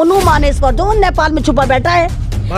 मोनू मानेसर जो नेपाल में छुपा बैठा है,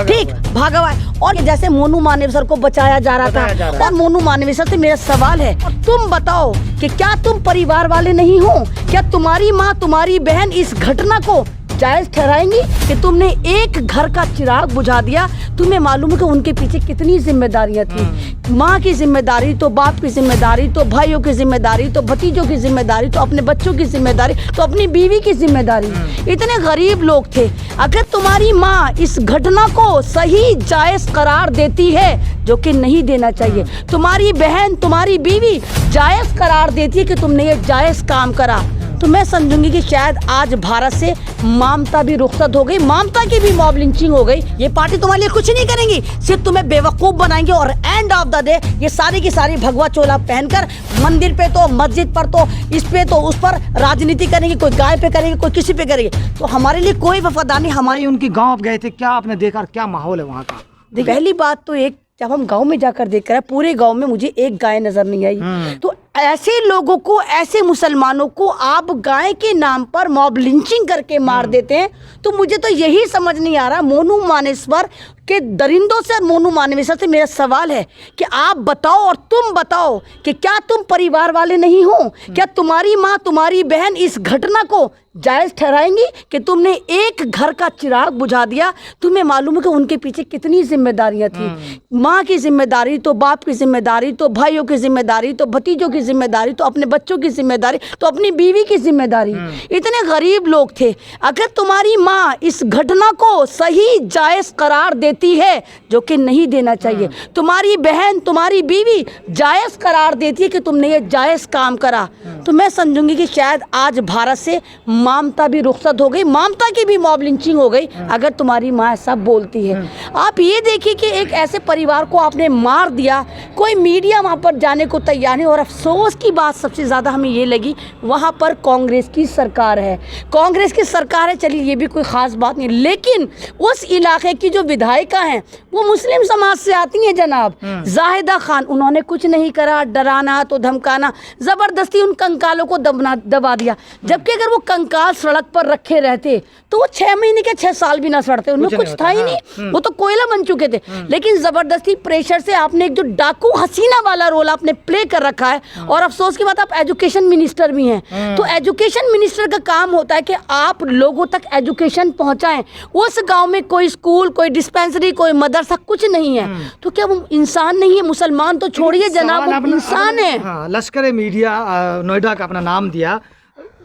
ठीक, भागा हुआ है। और जैसे मोनू मानेसर को बचाया जा रहा था, और मोनू मानेसर से मेरा सवाल है, तुम बताओ कि क्या तुम परिवार वाले नहीं हो? क्या तुम्हारी माँ, तुम्हारी बहन इस घटना को जायज ठहराएंगी कि तुमने एक घर का चिराग बुझा दिया? तुम्हें मालूम है कि उनके पीछे कितनी जिम्मेदारियां थी। माँ की जिम्मेदारी तो, बाप की जिम्मेदारी तो, भाइयों की जिम्मेदारी तो, भतीजों की जिम्मेदारी तो, अपने बच्चों की जिम्मेदारी तो, अपनी बीवी की जिम्मेदारी। इतने गरीब लोग थे। अगर तुम्हारी माँ इस घटना को सही जायज करार देती है, जो कि नहीं देना चाहिए, तुम्हारी बहन, तुम्हारी बीवी जायज करार देती है कि तुमने ये जायज काम करा, तो मैं समझूंगी कि शायद आज भारत से ममता भी रुखसत हो गई, ममता की भी मॉब लिंचिंग हो गई। ये पार्टी तुम्हारे लिए कुछ नहीं करेंगी, सिर्फ तुम्हें बेवकूफ बनाएंगे, और एंड ऑफ द डे ये सारी की सारी भगवा चोला पहनकर मंदिर पे तो, मस्जिद पर तो, इस पे तो, उस पर राजनीति करेंगे। कोई गाय पे करेंगे, कोई किसी पे करेंगे। तो हमारे लिए कोई वफादार नहीं। हमारी उनकी गाँव गए थे, क्या आपने देखा, क्या माहौल है वहाँ का? पहली बात तो एक, जब हम गांव में जाकर देख रहे हैं, पूरे गांव में मुझे एक गाय नजर नहीं आई। तो ऐसे लोगों को, ऐसे मुसलमानों को आप गाय के नाम पर मॉब लिंचिंग करके मार देते हैं। तो मुझे तो यही समझ नहीं आ रहा, मोनू मानेसर के दरिंदों से, मोनू मानेसर से मेरा सवाल है कि आप बताओ, और तुम बताओ कि क्या तुम परिवार वाले नहीं हो? क्या तुम्हारी माँ, तुम्हारी बहन इस घटना को जायज ठहराएंगी कि तुमने एक घर का चिराग बुझा दिया? तुम्हें मालूम है कि उनके पीछे कितनी जिम्मेदारियां थी। माँ की जिम्मेदारी तो, बाप की जिम्मेदारी तो, भाइयों की जिम्मेदारी तो, भतीजों की जिम्मेदारी तो, अपने बच्चों की जिम्मेदारी तो, अपनी बीवी की जिम्मेदारी। इतने गरीब लोग थे। अगर तुम्हारी माँ इस घटना को सही जायज करार देती है, जो कि नहीं देना चाहिए, तुम्हारी बहन, तुम्हारी बीवी जायज करार देती है कि तुमने ये जायज काम करा, तो मैं समझूंगी कि शायद आज भारत से ममता भी रुखसत हो गई, ममता की भी मॉब लिंचिंग हो गई, अगर तुम्हारी माँ ऐसा बोलती है। आप ये देखिए कि एक ऐसे परिवार को आपने मार दिया, कोई मीडिया वहाँ पर जाने को तैयार नहीं। और अफसोस की बात सबसे ज़्यादा हमें ये लगी, वहाँ पर कांग्रेस की सरकार है, कांग्रेस की सरकार है, चलिए ये भी कोई ख़ास बात नहीं, लेकिन उस इलाके की जो विधायिका हैं वो मुस्लिम समाज से आती हैं जनाब, जाहिदा खान। उन्होंने कुछ नहीं करा, डराना तो धमकाना, ज़बरदस्ती उन कंकालों को दबा दिया। जबकि अगर वो कंकाल सड़क पर रखे रहते तो वो 6 महीने के 6 साल भी ना सड़ते, उनमें कुछ था ही नहीं, वो तो कोयला बन चुके थे। लेकिन ज़बरदस्ती प्रेशर से आपने एक जो डाकू हसीना वाला रोल आपने प्ले कर रखा है। और अफसोस की बात, आप एजुकेशन मिनिस्टर भी हैं, तो एजुकेशन मिनिस्टर का काम होता है कि आप लोगों तक एजुकेशन पहुंचाएं। उस गांव में कोई स्कूल, कोई डिस्पेंसरी, कोई मदरसा कुछ नहीं है, तो क्या वो इंसान नहीं है? मुसलमान तो छोड़िए जनाब, वो इंसान है। लश्कर मीडिया नोएडा का अपना नाम दिया,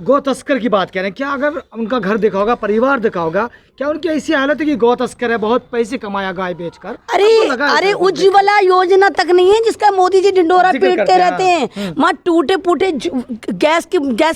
गौ तस्कर की बात कह रहे हैं। क्या अगर उनका घर देखा होगा, परिवार देखा होगा, क्या उनकी ऐसी हालत है कि गौ तस्कर है, बहुत पैसे कमाया गाय बेचकर? अरे उज्ज्वला योजना तक नहीं है जिसका मोदी जी ढिंडोरा पीटते रहते हैं। माँ टूटे फूटे गैस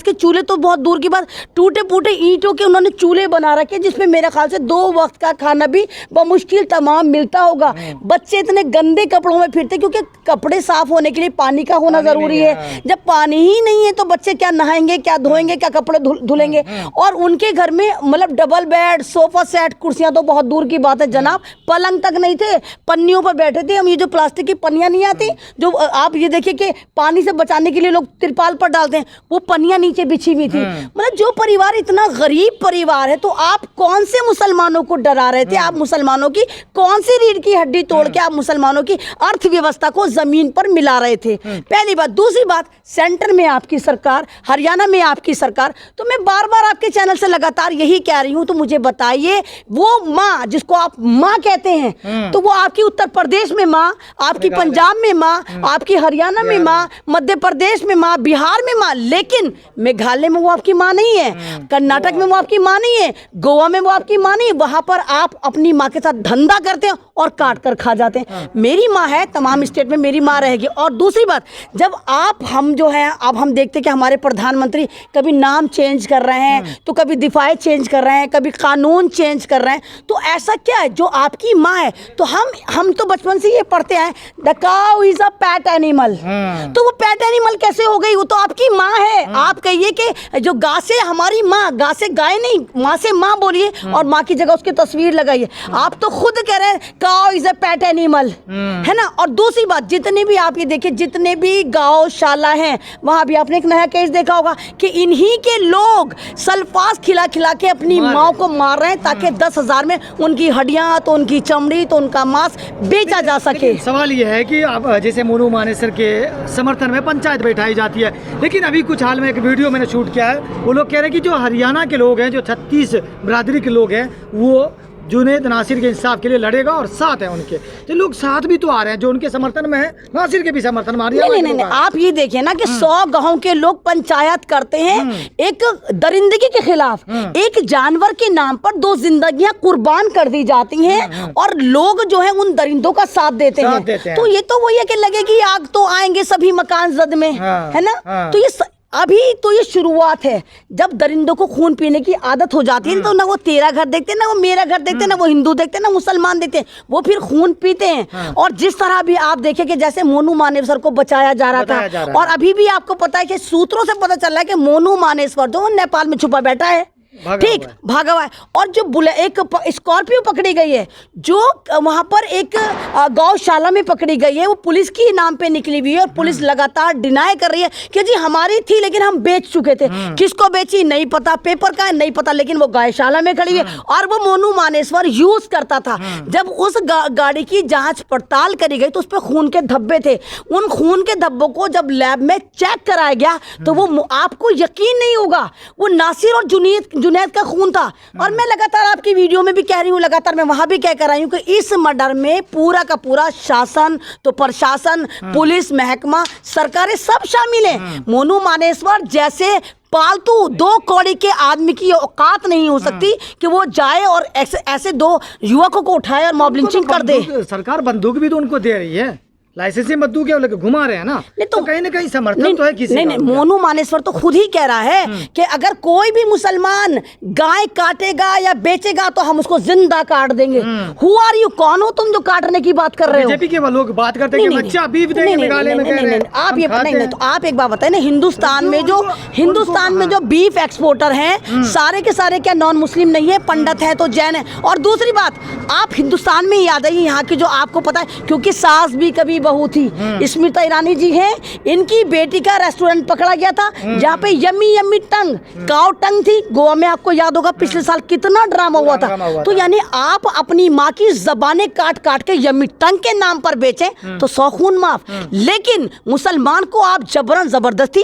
के चूल्हे तो बहुत दूर की बात, टूटे फूटे ईंटों के उन्होंने चूल्हे बना रखे, जिसमें मेरे ख्याल से 2 वक्त का खाना भी बमुश्किल तमाम मिलता होगा। बच्चे इतने गंदे कपड़ों में फिरते, क्योंकि कपड़े साफ होने के लिए पानी का होना जरूरी है। जब पानी ही नहीं है तो बच्चे क्या नहाएंगे, क्या धोएंगे, क्या कपड़े धुलेंगे? और उनके घर में मतलब डबल बेड, सोफा सेट, कुर्सियां तो बहुत दूर की बात है जनाब, पलंग तक नहीं थे, पन्नियों पर बैठे थे हम। ये जो प्लास्टिक की पन्नियां नहीं आती, जो आप ये देखिए कि पानी से बचाने के लिए लोग तिरपाल पर डालते हैं, वो पन्नियां नीचे बिछी हुई थी। मतलब जो परिवार इतना गरीब परिवार है, तो आप कौन से मुसलमानों को डरा रहे थे? आप मुसलमानों की कौन सी रीढ़ की हड्डी तोड़ के आप मुसलमानों की अर्थव्यवस्था को जमीन पर मिला रहे थे? पहली बात। दूसरी बात, सेंटर में आपकी सरकार, हरियाणा में आपकी सरकार। तो मैं बार बार आपके चैनल से लगातार यही कह रही हूं, तो मुझे बताइए, वो माँ जिसको आप माँ कहते हैं, तो वो आपकी उत्तर प्रदेश में माँ, आपकी पंजाब में माँ, आपकी हरियाणा में माँ, मध्य प्रदेश में माँ, बिहार में माँ, लेकिन मेघालय में वो आपकी माँ नहीं है, कर्नाटक में वो आपकी माँ नहीं है, गोवा में वो आपकी माँ नहीं है। वहां पर आप अपनी माँ के साथ धंधा करते हैं और काट कर खा जाते हैं। मेरी माँ है, तमाम स्टेट में मेरी माँ रहेगी। और दूसरी बात, जब हम जो है, अब हम देखते हैं कि हमारे प्रधानमंत्री कभी नाम चेंज कर रहे हैं, तो कभी दिफाई चेंज कर रहे हैं, कभी कानून चेंज कर रहे हैं। तो ऐसा क्या है जो आपकी माँ है? तो हम तो बचपन से ये पढ़ते हैं, the cow is a PAT animal. तो वो पैट एनिमल कैसे हो गई? वो तो आपकी माँ है। आप कहिए कि जो गाय से हमारी माँ, गाय से गाय नहीं, माँ से माँ बोलिए, और माँ की जगह उसकी तस्वीर लगाइए। आप तो खुद कह रहे हैं cow is a PAT animal, है ना। और दूसरी बात, जितने भी आप ये देखिए, जितने भी गौशाला हैं, वहां भी आपने एक नया केस देखा होगा कि इन्हीं के लोग सल्फास खिला खिला के अपनी माँ को मार रहे हैं ताकि 10,000 में उनकी हड्डियां, तो उनकी चमड़ी, तो उनका मांस बेचा जा सके। सवाल ये है कि अब जैसे मोनू मानेसर के समर्थन में पंचायत बैठाई जाती है, लेकिन अभी कुछ हाल में एक वीडियो मैंने शूट किया है, वो लोग कह रहे हैं कि जो हरियाणा के लोग हैं, जो 36 बिरादरी के लोग हैं, वो जुनैद नासिर के इंसाफ के लिए लड़ेगा और साथ है उनके। तो लोग साथ भी तो आ रहे हैं, जो उनके समर्थन में है, नासिर के भी समर्थन में आ रही है। नहीं, आप ये देखिए ना कि 100 गांव के लोग पंचायत करते हैं एक दरिंदगी के खिलाफ, एक जानवर के नाम पर 2 जिंदगियां कुर्बान कर दी जाती हैं और लोग जो है उन दरिंदों का साथ देते हैं। तो ये तो वही है कि लगे कि आग तो आएंगे सभी मकान जद में, है ना। तो ये अभी तो ये शुरुआत है। जब दरिंदों को खून पीने की आदत हो जाती है तो ना वो तेरा घर देखते, ना वो मेरा घर देखते, ना वो हिंदू देखते, ना मुसलमान देखते, वो फिर खून पीते हैं। और जिस तरह भी आप देखें कि जैसे मोनू मानेसर को बचाया जा रहा था, और अभी भी आपको पता है कि सूत्रों से पता चल रहा है कि मोनू मानेसर जो नेपाल में छुपा बैठा है, ठीक, भागा हुआ है। और जो एक स्कॉर्पियो पकड़ी गई है, जो वहां पर एक गौशाला में पकड़ी गई है, वो पुलिस की नाम पे निकली हुई है और पुलिस लगातार डिनाई कर रही है कि जी हमारी थी लेकिन हम बेच चुके थे। किसको बेची नहीं पता, पेपर का है नहीं पता, लेकिन वो गौशाला में खड़ी है और वो मोनू मानेसर यूज करता था। जब उस गाड़ी की जांच पड़ताल करी गई तो उस पर खून के धब्बे थे। उन खून के धब्बों को जब लैब में चेक कराया गया तो वो आपको यकीन नहीं होगा, वो नासिर और जुनैद का खून था। और मैं लगातार आपकी वीडियो में भी कह रही हूँ, लगातार मैं वहां भी कह कर रही हूँ कि इस मर्डर में पूरा का पूरा शासन, तो प्रशासन, पुलिस, महकमा, सरकारें सब शामिल हैं। मोनू मानेसर जैसे पालतू 2 कौड़ी के आदमी की औकात नहीं हो सकती कि वो जाए और ऐसे 2 युवकों को उठाए और मॉब लिंचिंग कर दे। सरकार बंदूक भी तो उनको दे रही है, लाइसेंसी बंदूक है, लेके घुमा रहे हैं ना। तो कहीं ना कहीं समर्थन तो है किसी नहीं, मोनू मानेसर तो खुद ही कह रहा है कि अगर कोई भी मुसलमान गाय काटेगा या बेचेगा तो हम उसको जिंदा काट देंगे। हु आर यू, कौन हो तुम जो काटने की बात कर रहे हो? बीजेपी के लोग बात करते हैं कि बच्चा बीफ देंगे मेघालय में, कह रहे हैं। आप ये नहीं, तो आप एक बात बताएं ना, हिंदुस्तान में जो बीफ एक्सपोर्टर हैं सारे के सारे क्या नॉन मुस्लिम नहीं है, पंडित है तो जैन है। और दूसरी बात, आप हिंदुस्तान में याद आइए यहाँ की, जो आपको पता है, क्योंकि सास भी कभी बहू थी, स्मृति ईरानी जी हैं, इनकी बेटी का रेस्टोरेंट पकड़ा गया था जहाँ पे यम्मी यम्मी टंग, काव टंग थी। गोवा में आपको याद होगा पिछले साल कितना ड्रामा हुआ था। तो यानी आप अपनी माँ की जबानें काट काट के यम्मी टंग के नाम पर बेचें तो 100 खून माफ, लेकिन मुसलमान को आप जबरदस्ती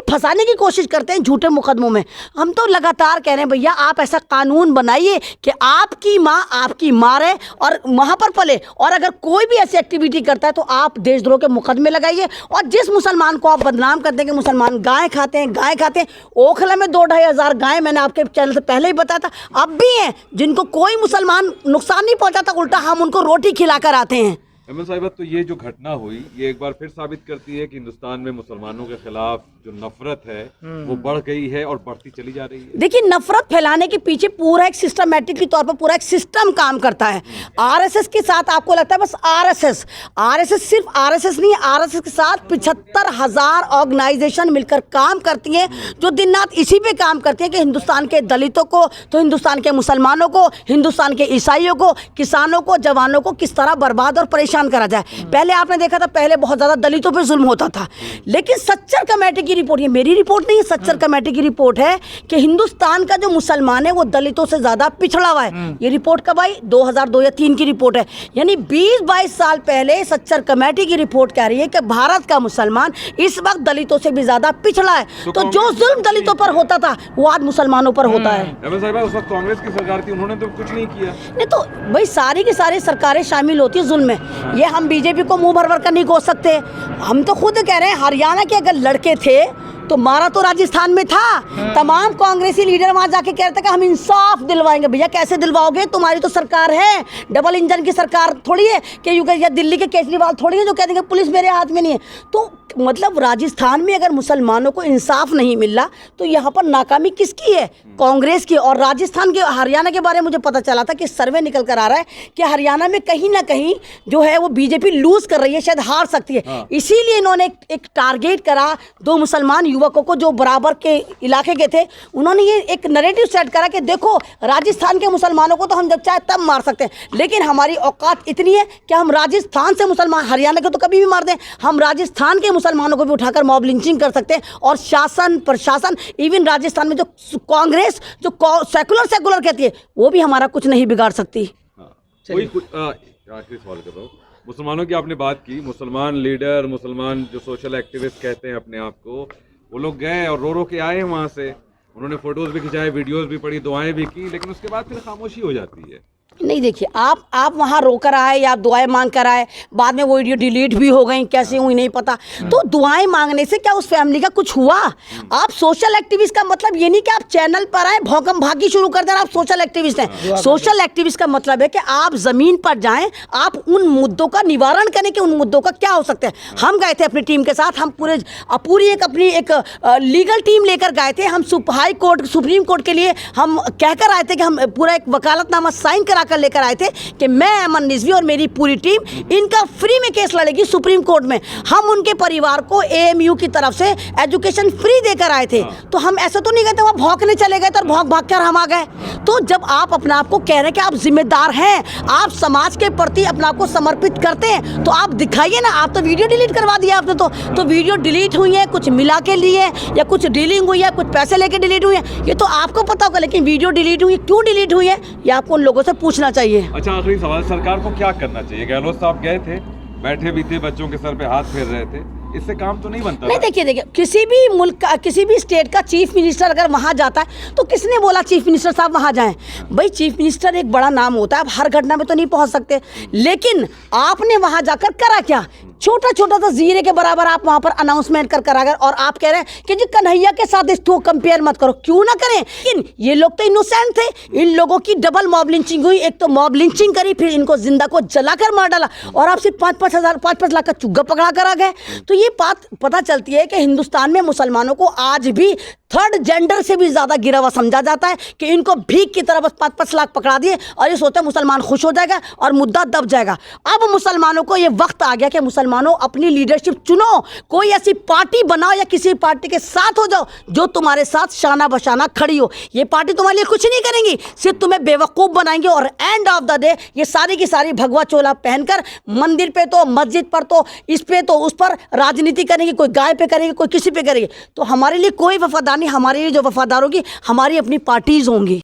फंसाने की कोशिश करते हैं झूठे मुकदमों में। हम तो लगातार कह रहे हैं भैया आप ऐसा कानून बनाइए कि आपकी माँ आपकी माँ रहे और वहां पर पले, और अगर कोई भी ऐसी एक्टिविटी करता है तो आप देशद्रोह के मुकदमे लगाइए। और जिस मुसलमान को आप बदनाम कर देंगे, मुसलमान गाय खाते हैं, ओखला में 2-2.5 हज़ार गाय, मैंने आपके चैनल से पहले ही बताया था, अब भी हैं जिनको कोई मुसलमान नुकसान नहीं पहुंचाता, उल्टा हम उनको रोटी खिलाकर आते हैं। एमएल साहिबा, तो ये जो घटना हुई ये एक बार फिर साबित करती है कि हिंदुस्तान में मुसलमानों के खिलाफ जो नफरत है वो बढ़ गई है और बढ़ती चली जा रही है। देखिए, नफरत फैलाने के पीछे पूरा एक सिस्टमैटिक के तौर पर पूरा एक सिस्टम काम करता है। आरएसएस के साथ आपको लगता है बस आरएसएस सिर्फ आरएसएस नहीं, आरएसएस के साथ 75,000 ऑर्गेनाइजेशन मिलकर काम करती हैं, जो दिन रात इसी पे काम करती हैं कि हिंदुस्तान के दलितों को, तो हिंदुस्तान के मुसलमानों को, हिंदुस्तान के ईसाइयों को, किसानों को, जवानों को किस तरह बर्बाद और परेशान करा जाए। पहले आपने देखा था, पहले बहुत ज्यादा दलितों पे जुल्म होता था, लेकिन सच्चर कमेटी की रिपोर्ट, ये मेरी रिपोर्ट नहीं है, सच्चर कमेटी की रिपोर्ट है कि हिंदुस्तान का जो मुसलमान है वो दलितों से ज्यादा पिछड़ा हुआ है। ये रिपोर्ट कब आई? 2002 या 2003 की रिपोर्ट है। यानी 20-22 साल पहले सच्चर कमेटी की रिपोर्ट कह रही है कि भारत का मुसलमान इस वक्त दलितों से भी ज्यादा पिछड़ा है। तो जो जुल्म दलितों पर होता था वो आज मुसलमानों पर होता है। उस वक्त कांग्रेस की सरकार थी, उन्होंने तो कुछ नहीं किया। नहीं तो भाई सारी की सारी सरकारें शामिल होती है जुल्म में। ये हम बीजेपी को मुंह भर कर नहीं कोस सकते। हम तो खुद कह रहे हैं, हरियाणा के अगर लड़के थे तो मारा तो राजस्थान में था। तमाम कांग्रेसी लीडर वहां जाके कह रहे थे कि हम इंसाफ दिलवाएंगे। भैया कैसे दिलवाओगे? तुम्हारी तो सरकार है, डबल इंजन की सरकार थोड़ी है कि या दिल्ली के केजरीवाल थोड़ी है जो कह देंगे पुलिस मेरे हाथ में नहीं है। तो मतलब राजस्थान में अगर मुसलमानों को इंसाफ नहीं मिल रहा तो यहाँ पर नाकामी किसकी है? कांग्रेस की। और राजस्थान के, हरियाणा के बारे में मुझे पता चला था कि सर्वे निकल कर आ रहा है कि हरियाणा में कहीं ना कहीं जो है वो बीजेपी लूज कर रही है, शायद हार सकती है। इसीलिए इन्होंने एक टारगेट करा 2 मुसलमान युवकों को जो बराबर के इलाके के थे। उन्होंने ये एक नैरेटिव सेट करा कि देखो राजस्थान के मुसलमानों को तो हम जब चाहे तब मार सकते हैं, लेकिन हमारी औकात इतनी है कि हम राजस्थान से मुसलमान, हरियाणा के तो कभी भी मार दें, हम राजस्थान के मुसलमानों को भी उठाकर मॉब लिंचिंग कर सकते हैं। और शासन प्रशासन इवन राजस्थान में जो कांग्रेस जो सेकुलर कहती है वो भी हमारा कुछ नहीं बिगाड़ सकती। हाँ, कोई आखिरी सवाल कर रहा हूँ। मुसलमानों की आपने बात की, मुसलमान लीडर, मुसलमान जो सोशल एक्टिविस्ट कहते हैं अपने आप को, वो लोग गए और रो के आए हैं वहाँ से, उन्होंने फोटोज भी खिंचाए, वीडियोस भी पढ़ी, दुआएं भी की, लेकिन उसके बाद फिर खामोशी हो जाती है। नहीं देखिए, आप वहाँ रोकर आए या दुआएं मांग कर आए, बाद में वो वीडियो डिलीट भी हो गई, कैसे हुई नहीं पता। तो दुआएं मांगने से क्या उस फैमिली का कुछ हुआ? आप सोशल एक्टिविस्ट का मतलब ये नहीं कि आप चैनल पर आए भौकम भागी शुरू कर दें आप सोशल एक्टिविस्ट हैं। सोशल एक्टिविस्ट का मतलब है कि आप जमीन पर जाएं, आप उन मुद्दों का निवारण करें कि उन मुद्दों का क्या हो सकता है। हम गए थे अपनी टीम के साथ, हम पूरी अपनी लीगल टीम लेकर गए थे। हम हाई कोर्ट सुप्रीम कोर्ट के लिए हम कहकर आए थे कि हम पूरा एक वकालतनामा साइन करा कर लेकर आए थे कि मैं अमन रिजवी और मेरी पूरी टीम इनका फ्री में केस लड़ेगी सुप्रीम कोर्ट में। हम उनके परिवार को एएमयू की तरफ से एजुकेशन फ्री देकर आए थे। तो हम ऐसा तो नहीं गए थे वहाँ भौंकने चले गए थे और भाग कर हम आ गए। तो जब आप अपने आप को कह रहे हैं कि आप जिम्मेदार हैं, आप समाज के प्रति अपने आप को समर्पित करते हैं, तो आप दिखाइए ना। आप तो वीडियो डिलीट करवा दिया आपने, तो वीडियो डिलीट हुई है, कुछ मिला के लिए या कुछ डीलिंग हुई है, कुछ पैसे लेके डिलीट हुई है, ये तो आपको पता होगा। लेकिन वीडियो डिलीट हुई, क्यों डिलीट हुई है, ये आपको उन लोगों से पूछना चाहिए। अच्छा, आखिरी सवाल, सरकार को क्या करना चाहिए? गहलोत साहब गए थे, बैठे भी थे, बच्चों के सर पे हाथ फेर रहे थे, इससे काम तो नहीं बनता। नहीं देखिए, किसी भी मुल्क का, किसी भी स्टेट का चीफ मिनिस्टर अगर वहाँ जाता है तो किसने बोला चीफ मिनिस्टर साहब वहाँ जाएं? भाई चीफ मिनिस्टर एक बड़ा नाम होता है, आप हर घटना में तो नहीं पहुँच सकते। लेकिन आपने वहाँ जाकर करा क्या? छोटा सा जीरे के बराबर आप वहाँ पर अनाउंसमेंट कर आ गए और आप कह रहे हैं कि जी कन्हैया के साथ इसको कंपेयर मत करो। क्यों ना करें? लेकिन ये लोग तो इनोसेंट थे, इन लोगों की डबल मॉब लिंचिंग हुई। एक तो मॉब लिंचिंग करी, फिर इनको जिंदा को जलाकर मार डाला और आप सिर्फ 5-5 लाख का चुग्गा पकड़ा कर आ गए। तो ये बात पता चलती है कि हिंदुस्तान में मुसलमानों को आज भी थर्ड जेंडर से भी ज़्यादा गिरा हुआ समझा जाता है कि इनको भीख की तरह बस 5-5 लाख पकड़ा दिए और ये सोचते हैं मुसलमान खुश हो जाएगा और मुद्दा दब जाएगा। अब मुसलमानों को ये वक्त आ गया कि मुसलमानों अपनी लीडरशिप चुनो, कोई ऐसी पार्टी बनाओ या किसी पार्टी के साथ हो जाओ जो तुम्हारे साथ शाना बशाना खड़ी हो। ये पार्टी तुम्हारे लिए कुछ नहीं करेंगी, सिर्फ तुम्हें बेवकूफ़ बनाएंगे और एंड ऑफ द डे ये सारी की सारी भगवा चोला पहनकर मंदिर पे तो मस्जिद पर तो इस पे तो उस पर राजनीति करेंगे, कोई गाय पे करेंगे, कोई किसी पे करेंगे। तो हमारे लिए कोई वफादार नहीं, हमारे लिए जो वफादार होगी हमारी अपनी पार्टीज होंगी।